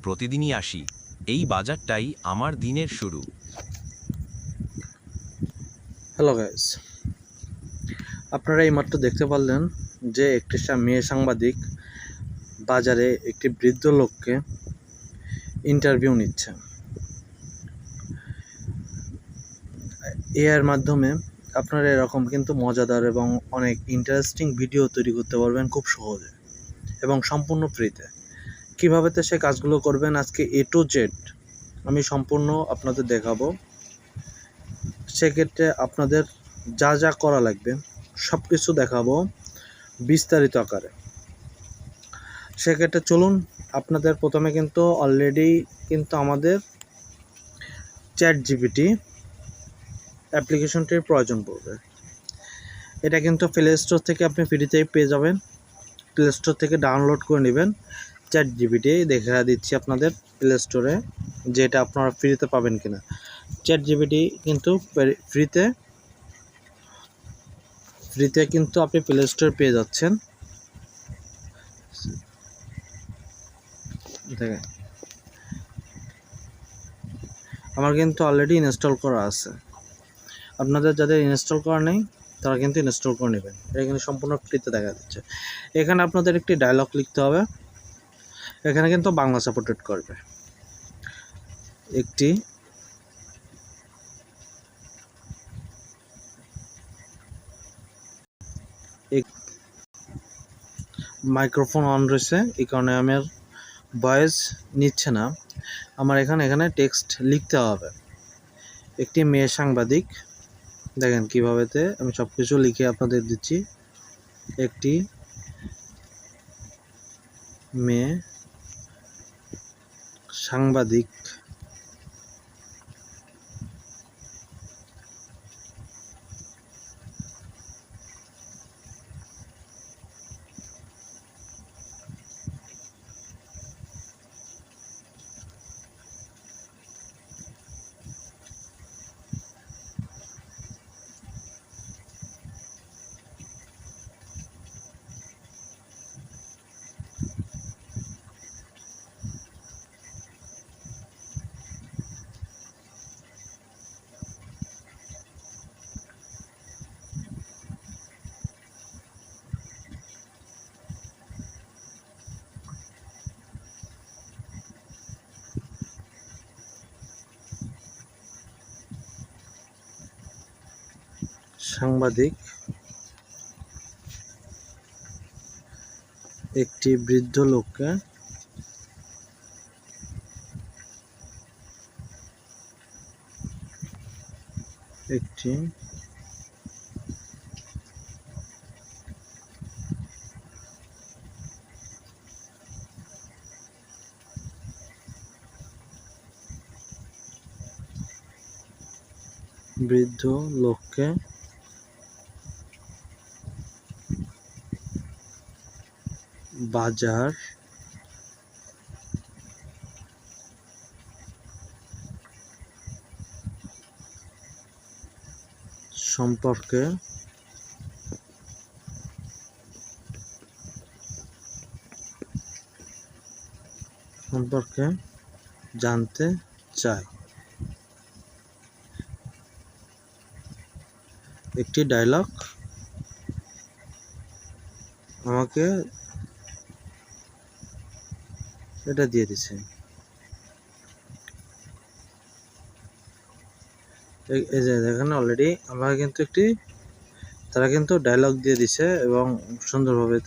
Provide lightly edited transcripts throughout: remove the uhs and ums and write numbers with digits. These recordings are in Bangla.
প্রতিদিনই আসি। এই বাজারটাই আমার দিনের শুরু। হ্যালো গাইস, আপনারা এইমাত্র দেখতে পারলেন যে একটি মেয়ে সাংবাদিক বাজারে একটি বৃদ্ধ লোককে ইন্টারভিউ নিচ্ছে। এর মাধ্যমে আপনারা এরকম কিন্তু মজাদার এবং অনেক ইন্টারেস্টিং ভিডিও তৈরি করতে পারবেন খুব সহজে এবং সম্পূর্ণ ফ্রিতে। কীভাবে সে কাজগুলো করবেন আজকে A to Z আমি সম্পূর্ণ আপনাদের দেখাবো। সেক্ষেত্রে আপনাদের যা যা করা লাগবে সব কিছু দেখাবো বিস্তারিত আকারে। সেক্ষেত্রে চলুন, আপনাদের প্রথমে কিন্তু অলরেডি কিন্তু আমাদের ChatGPT অ্যাপ্লিকেশনটির প্রয়োজন পড়বে। এটা কিন্তু প্লে স্টোর থেকে আপনি ফ্রিতেই পেয়ে যাবেন। প্লে স্টোর থেকে ডাউনলোড করে নেবেন। ChatGPT দেখা দিচ্ছি আপনাদের প্লে স্টোরে যে এটা আপনারা ফ্রিতে পাবেন কিনা। ChatGPT কিন্তু ফ্রিতে কিন্তু আপনি প্লে স্টোরে পেয়ে যাচ্ছেন। দেখেন, আমার কিন্তু অলরেডি ইনস্টল করা আছে। আপনাদের যাদের ইনস্টল করা নেই তারা কিন্তু ইনস্টল করে নেবেন। এটা কিন্তু সম্পূর্ণ ফ্রিতে দেখা যাচ্ছে। এখানে আপনাদের একটি ডায়লগ লিখতে হবে। এখানে কিন্তু বাংলা সাপোর্টেড করবে। একটি মাইক্রোফোন অন রয়েছে, এই কারণে আমার ভয়েস নিচ্ছে না। আমার এখানে টেক্সট লিখতে হবে। একটি মেয়ে সাংবাদিক, দেখেন কীভাবে আমি সব কিছু লিখে আপনাদের দিচ্ছি। একটি মেয়ে সাংবাদিক একটি বৃদ্ধ লোককে একটি বৃদ্ধ লোককে বাজার সম্পর্কে জানতে চাই। একটি ডায়লগ আমাকে এটা দিয়ে দিছে। এই যে দেখেন অলরেডি আমরা কিন্তু তারা কিন্তু ডায়লগ দিয়ে দিছে এবং সুন্দরভাবে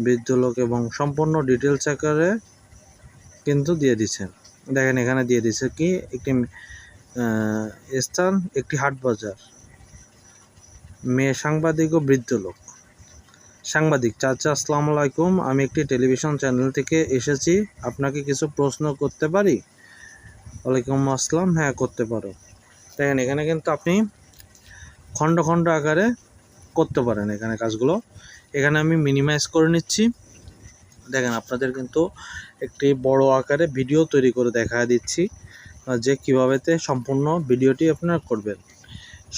বৃদ্ধ লোক এবং সম্পূর্ণ ডিটেলস আকারে কিন্তু দিয়ে দিছে। দেখেন এখানে দিয়ে দিছে কি একটি স্থান, একটি হাট বাজার, মেয়ে সাংবাদিক ও বৃদ্ধ লোক। সাংবাদিক: চাচা আসসালামু আলাইকুম, আমি একটি টেলিভিশন চ্যানেল থেকে এসেছি, আপনাকে কিছু প্রশ্ন করতে পারি? ওয়ালাইকুম আসসালাম, হ্যাঁ করতে পারো। দেখেন এখানে কিন্তু আপনি খণ্ড খণ্ড আকারে করতে পারেন এখানে কাজগুলো। এখানে আমি মিনিমাইজ করে নিচ্ছি। দেখেন আপনাদের কিন্তু একটি বড় আকারে ভিডিও তৈরি করে দেখা দিচ্ছি যে কীভাবে সম্পূর্ণ ভিডিওটি আপনারা করবেন।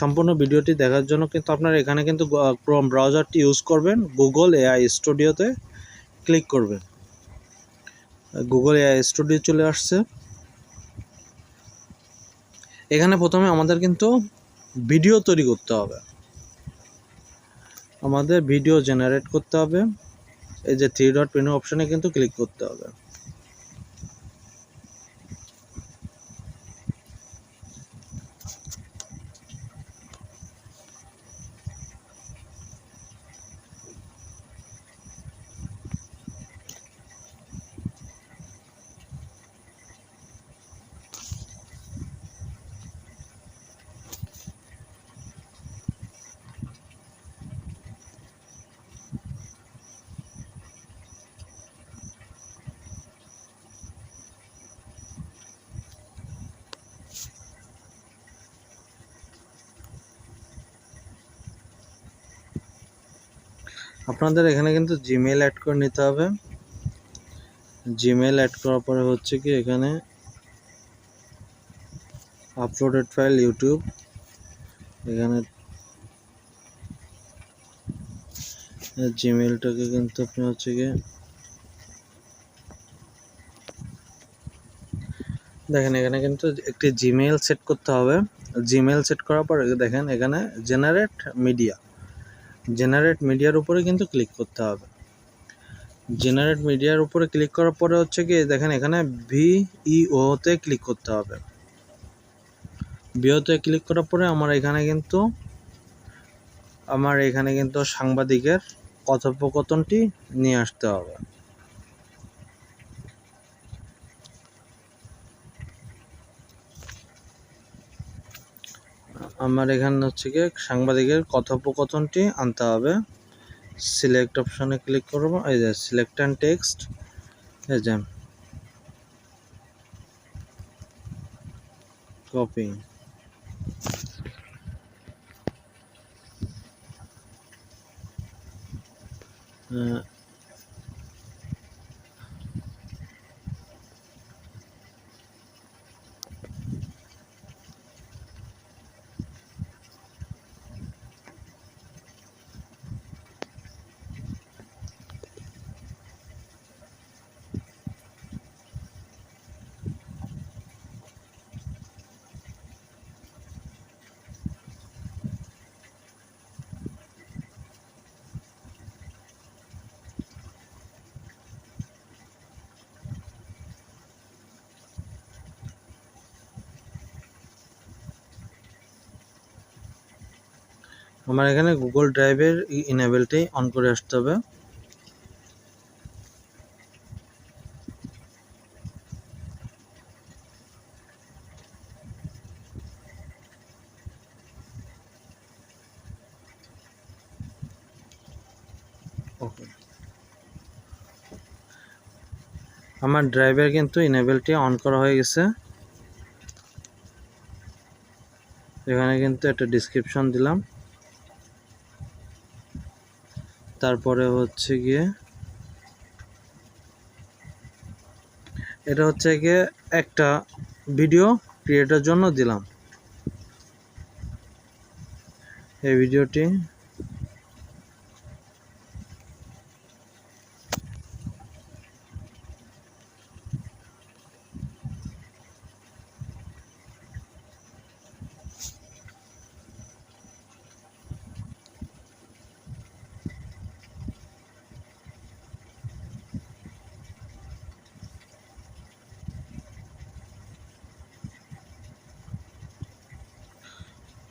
সম্পূর্ণ ভিডিওটি দেখার জন্য কিন্তু আপনারা এখানে কিন্তু ক্রোম ব্রাউজারটি ইউজ করবেন। গুগল AI স্টুডিওতে ক্লিক করবেন। গুগল এআই স্টুডিও চলে আসছে। এখানে প্রথমে আমাদের কিন্তু ভিডিও তৈরি করতে হবে, আমাদের ভিডিও জেনারেট করতে হবে। এই যে 3 ডট মেনু অপশানে কিন্তু ক্লিক করতে হবে। আপনাদের এখানে কিন্তু জিমেল অ্যাড করে নিতে হবে। জিমেল অ্যাড করার পরে হচ্ছে কি এখানে আপলোডেড ফাইল ইউটিউব, এখানে জিমেলটাকে কিন্তু আপনি হচ্ছে কি দেখেন এখানে কিন্তু একটি জিমেল সেট করতে হবে। জিমেল সেট করার পরে দেখেন এখানে জেনারেট মিডিয়ার উপরে কিন্তু ক্লিক করতে হবে। জেনারেট মিডিয়ার উপরে ক্লিক করার পরে হচ্ছে কি দেখেন এখানে ভিইওতে ক্লিক করতে হবে। ভিওতে ক্লিক করার পরে আমার এখানে কিন্তু সাংবাদিকের কথোপকথনটি নিয়ে আসতে হবে। আমার এখানে হচ্ছে কি সাংবাদিকের কথোপকথনটি আনতে হবে। সিলেক্ট অপশনে ক্লিক করব, এই যে সিলেক্ট অ্যান্ড টেক্সট, এই যে কপি। আমার এখানে গুগল ড্রাইভের ইনেবলটি অন করে আসতে হবে। ওকে, আমার ড্রাইভের কিন্তু ইনেবলটি অন করা হয়ে গেছে। এখানে কিন্তু একটা ডিসক্রিপশন দিলাম, তারপরে হচ্ছে গিয়ে এটা হচ্ছে গিয়ে একটা ভিডিও ক্রিয়েটের জন্য দিলাম। এই ভিডিওটি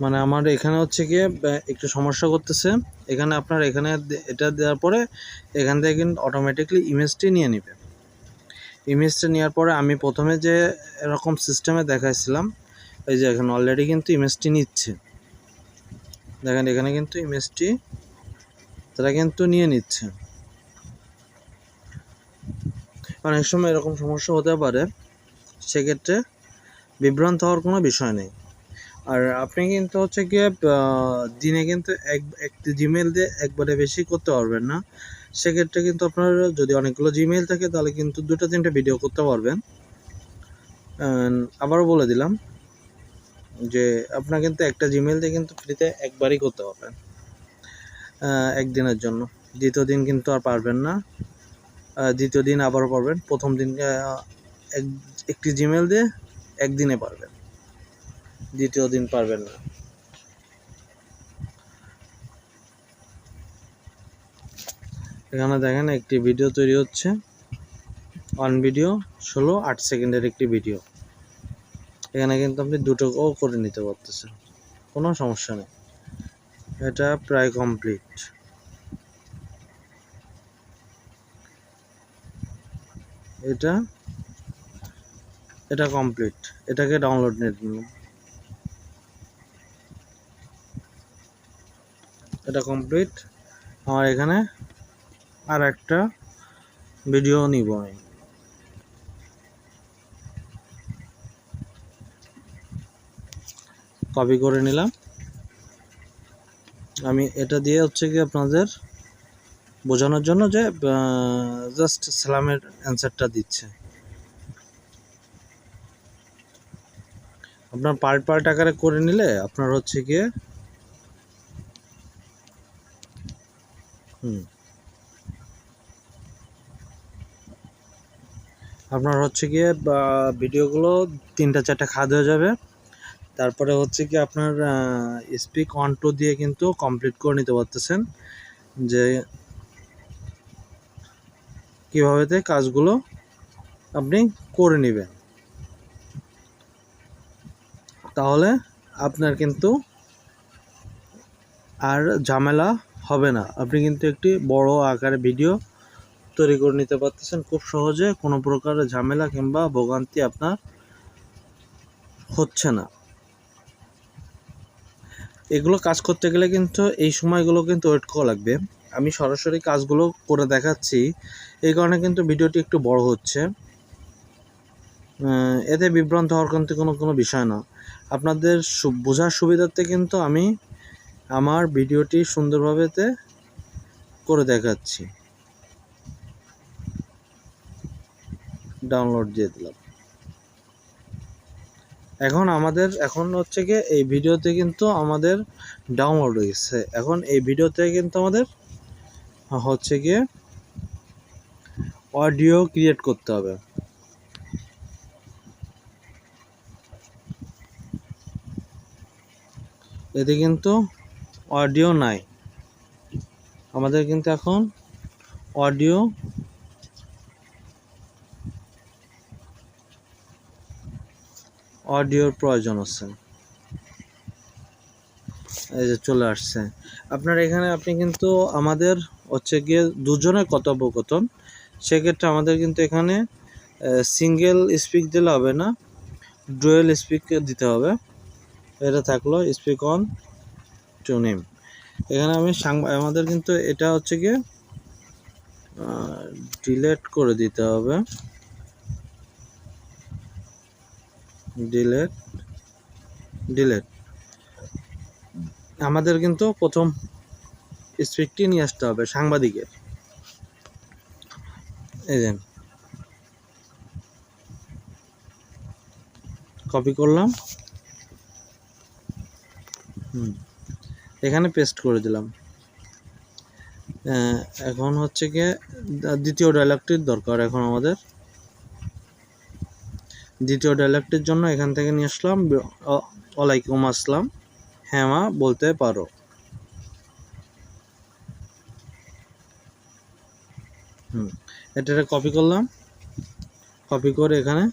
মানে আমার এখানে হচ্ছে গিয়ে একটু সমস্যা করতেছে। এখানে আপনার এখানে এটা দেওয়ার পরে এখান থেকে কিন্তু অটোমেটিকলি ইমেজটি নিয়ে নেবে। ইমেজটা নেওয়ার পরে আমি প্রথমে যে এরকম সিস্টেমে দেখাইছিলাম, এই যে এখানে অলরেডি কিন্তু ইমেজটি নিচ্ছে। দেখেন এখানে কিন্তু ইমেজটি তারা কিন্তু নিয়ে নিচ্ছে। অনেক সময় এরকম সমস্যা হতে পারে, সেক্ষেত্রে বিভ্রান্ত হওয়ার কোনো বিষয় নেই। আর আপনি কিন্তু হচ্ছে গিয়ে দিনে কিন্তু একটি জিমেল দিয়ে একবারে বেশি করতে পারবেন না। সেক্ষেত্রে কিন্তু আপনার যদি অনেকগুলো জিমেল থাকে তাহলে কিন্তু 2-3টে ভিডিও করতে পারবেন। আবারও বলে দিলাম যে আপনার কিন্তু একটা জিমেল দিয়ে কিন্তু ফ্রিতে একবারই করতে পারবেন একদিনের জন্য, দ্বিতীয় দিন কিন্তু আর পারবেন না। দ্বিতীয় দিন আবারও পারবেন। প্রথম দিন একটি জিমেল দিয়ে একদিনে পারবেন, দ্বিতীয় দিন পারবেন না। এখানে দেখেন একটি ভিডিও তৈরি হচ্ছে, অন ভিডিও 8 সেকেন্ডের একটি ভিডিও। এখানে কিন্তু আপনি দুটোও করে নিতে পারতেছেন, কোনো সমস্যা নেই। এটা প্রায় কমপ্লিট। এটা কমপ্লিট। এটাকে ডাউনলোড নিয়ে নিলাম। এটা কমপ্লিট। আমার এখানে আর একটা ভিডিও নিব আমি। কপি করে নিলাম। আমি এটা দিয়ে হচ্ছে কি আপনাদের বোঝানোর জন্য যে জাস্ট সালামের অ্যান্সারটা দিচ্ছে। আপনার পার্ট পার্ট আকারে করে নিলে আপনার হচ্ছে গিয়ে আপনার হচ্ছে গিয়ে ভিডিওগুলো 3-4টা খাদ হয়ে যাবে। তারপরে হচ্ছে কি আপনার স্পিক অন টু দিয়ে কিন্তু কমপ্লিট করে নিতে পারতেছেন, যে কীভাবে কাজগুলো আপনি করে নেবেন। তাহলে আপনার কিন্তু আর ঝামেলা হবে না। আপনি কিন্তু একটি বড় আকারে ভিডিও তৈরি করে নিতে পারতেছেন খুব সহজে, কোনো প্রকারের ঝামেলা কিংবা ভোগান্তি আপনার হচ্ছে না। এগুলো কাজ করতে গেলে কিন্তু এই সময়গুলো কিন্তু ওয়েট করা লাগবে। আমি সরাসরি কাজগুলো করে দেখাচ্ছি, এই কারণে কিন্তু ভিডিওটি একটু বড় হচ্ছে। এতে বিভ্রান্ত হওয়ার কিন্তু কোনো বিষয় না। আপনাদের বোঝার সুবিধার্থে কিন্তু আমি আমার ভিডিওটি সুন্দরভাবে করে দেখাচ্ছি। ডাউনলোড দিয়ে দিলাম। এখন হচ্ছে গিয়ে এই ভিডিওতে কিন্তু আমাদের ডাউনলোড হয়েছে। এখন এই ভিডিওতে কিন্তু আমাদের হচ্ছে গিয়ে অডিও ক্রিয়েট করতে হবে। এতে কিন্তু অডিও নাই, আমাদের কিন্তু এখন অডিওর প্রয়োজন আছে। এই যে চলে আসছে আপনার এখানে। আপনি কিন্তু আমাদের হচ্ছে গিয়ে দুজনের কথোপকথন, সেক্ষেত্রে আমাদের কিন্তু এখানে সিঙ্গেল স্পিক দিলে হবে না, ডুয়েল স্পিক দিতে হবে। এটা থাকলো স্পিক অন টু নেম। এখানে আমি আমাদের কিন্তু এটা হচ্ছে গিয়ে ডিলেট করে দিতে হবে। ডিলেট আমাদের কিন্তু প্রথম স্পিকটি নিয়ে আসতে হবে সাংবাদিকের। এই যে কপি করলাম, এখানে পেস্ট করে দিলাম। এখন হচ্ছে গিয়ে দ্বিতীয় ডায়লগটির দরকার। এখন আমাদের দ্বিতীয় ডায়লগটির জন্য এখান থেকে নিয়ে আসলাম ওয়ালাইকুম আসসালাম, হ্যাঁ মা বলতে পারো। এটা কপি করলাম, কপি করে এখানে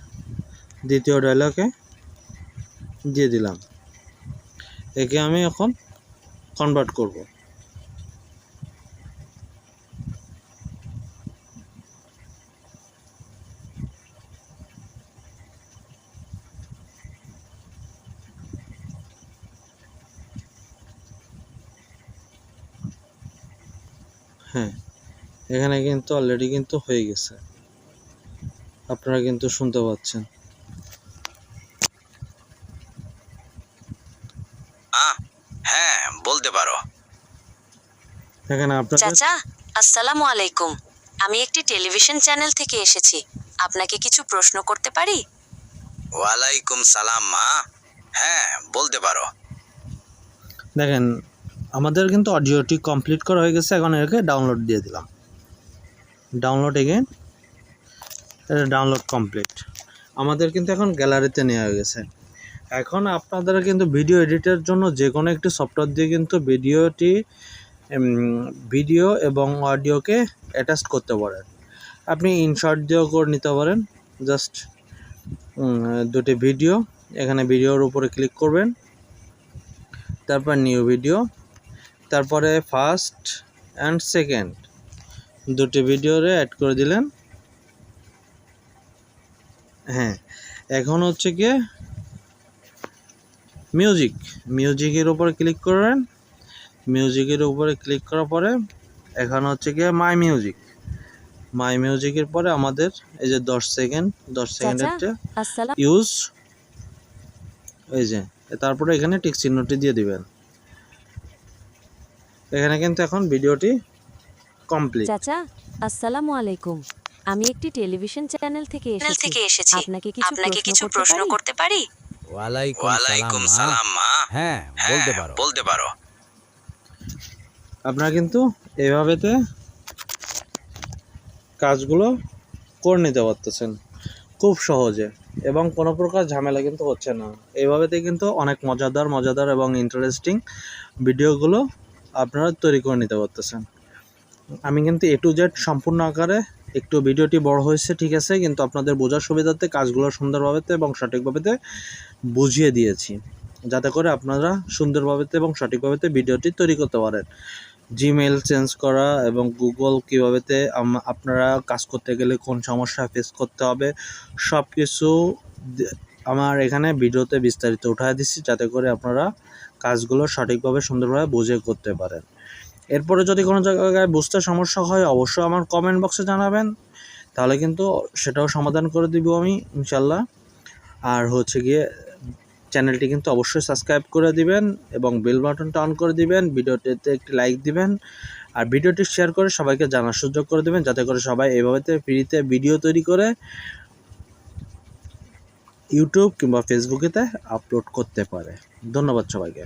দ্বিতীয় ডায়লগে দিয়ে দিলাম। একে আমি এখন কনভার্ট করব। হ্যাঁ, এখানে কিন্তু অলরেডি কিন্তু হয়ে গেছে, আপনারা কিন্তু শুনতে পাচ্ছেন। হ্যাঁ বলতে পারো। এখানে আপনাদের চাচা, আসসালামু আলাইকুম। আমি একটি টেলিভিশন চ্যানেল থেকে এসেছি, আপনাকে কিছু প্রশ্ন করতে পারি? ওয়ালাইকুম সালাম মা, হ্যাঁ বলতে পারো। দেখেন আমাদের কিন্তু অডিওটি কমপ্লিট করা হয়ে গেছে। এখন এটাকে ডাউনলোড দিয়ে দিলাম। ডাউনলোড এগেন, এটা ডাউনলোড কমপ্লিট। আমাদের কিন্তু এখন গ্যালারিতে নেওয়া গেছে। এখন আপনারা কিন্তু ভিডিও এডিটের জন্য যে কোনো একটি সফটওয়্যার দিয়ে কিন্তু ভিডিও এবং অডিওকে অ্যাটাচ করতে পারেন। আপনি ইনশর্ট দিয়েও করে নিতে পারেন। জাস্ট দুটি ভিডিও, এখানে ভিডিওর উপরে ক্লিক করবেন, তারপর নিউ ভিডিও, তারপরে ফার্স্ট অ্যান্ড সেকেন্ড দুটি ভিডিওরে অ্যাড করে দিলেন। হ্যাঁ, এখন হচ্ছে গিয়ে মিউজিকের উপরে ক্লিক করবেন। মিউজিকের উপরে ক্লিক করার পরে এখন হচ্ছে গিয়ে মাই মিউজিকের পরে আমাদের এই যে 10 সেকেন্ডেরটা আসসালাম ইউজ, এই যে তারপরে এখানে টিক চিহ্নটি দিয়ে দিবেন। এখানে কিন্তু এখন ভিডিওটি কমপ্লিট। চাচা, আসসালামু আলাইকুম। আমি একটি টেলিভিশন চ্যানেল থেকে এসেছি। আপনাকে কিছু প্রশ্ন করতে পারি? ওয়ালাইকুম সালাম মা। হ্যাঁ, বলতে পারো। আপনারা কিন্তু এভাবেতে কাজগুলো করে নিতে পারতেছেন খুব সহজে, এবং কোনো প্রকার ঝামেলা কিন্তু হচ্ছে না। এইভাবেতে কিন্তু অনেক মজাদার এবং ইন্টারেস্টিং ভিডিওগুলো আপনারা তৈরি করে নিতে পারতেছেন। আমি কিন্তু A to Z সম্পূর্ণ আকারে, একটু ভিডিওটি বড় হয়েছে ঠিক আছে, কিন্তু আপনাদের বোঝার সুবিধার্থে কাজগুলো সুন্দরভাবে এবং সঠিকভাবে বুঝিয়ে দিয়েছি, যাতে করে আপনারা সুন্দরভাবে এবং সঠিকভাবে ভিডিওটি তৈরি করতে পারেন। জিমেল চেঞ্জ করা এবং গুগল কীভাবে আপনারা কাজ করতে গেলে কোন সমস্যা ফেস করতে হবে, সব কিছু আমার এখানে ভিডিওতে বিস্তারিত উঠায় দিচ্ছি, যাতে করে আপনারা কাজগুলো সঠিকভাবে সুন্দরভাবে বুঝে করতে পারেন। এরপরে যদি কোনো জায়গায় বুঝতে সমস্যা হয় অবশ্যই আমার কমেন্ট বক্সে জানাবেন, তাহলে কিন্তু সেটাও সমাধান করে দিব আমি ইনশাল্লাহ। আর হচ্ছে গিয়ে চ্যানেলটি কিন্তু অবশ্যই সাবস্ক্রাইব করে দিবেন এবং বেল বাটনটা অন করে দিবেন, ভিডিওটিতে একটি লাইক দিবেন, আর ভিডিওটি শেয়ার করে সবাইকে জানার সুযোগ করে দেবেন, যাতে করে সবাই এইভাবে ফ্রিতে ভিডিও তৈরি করে ইউটিউব কিংবা ফেসবুকেতে আপলোড করতে পারে। ধন্যবাদ সবাইকে।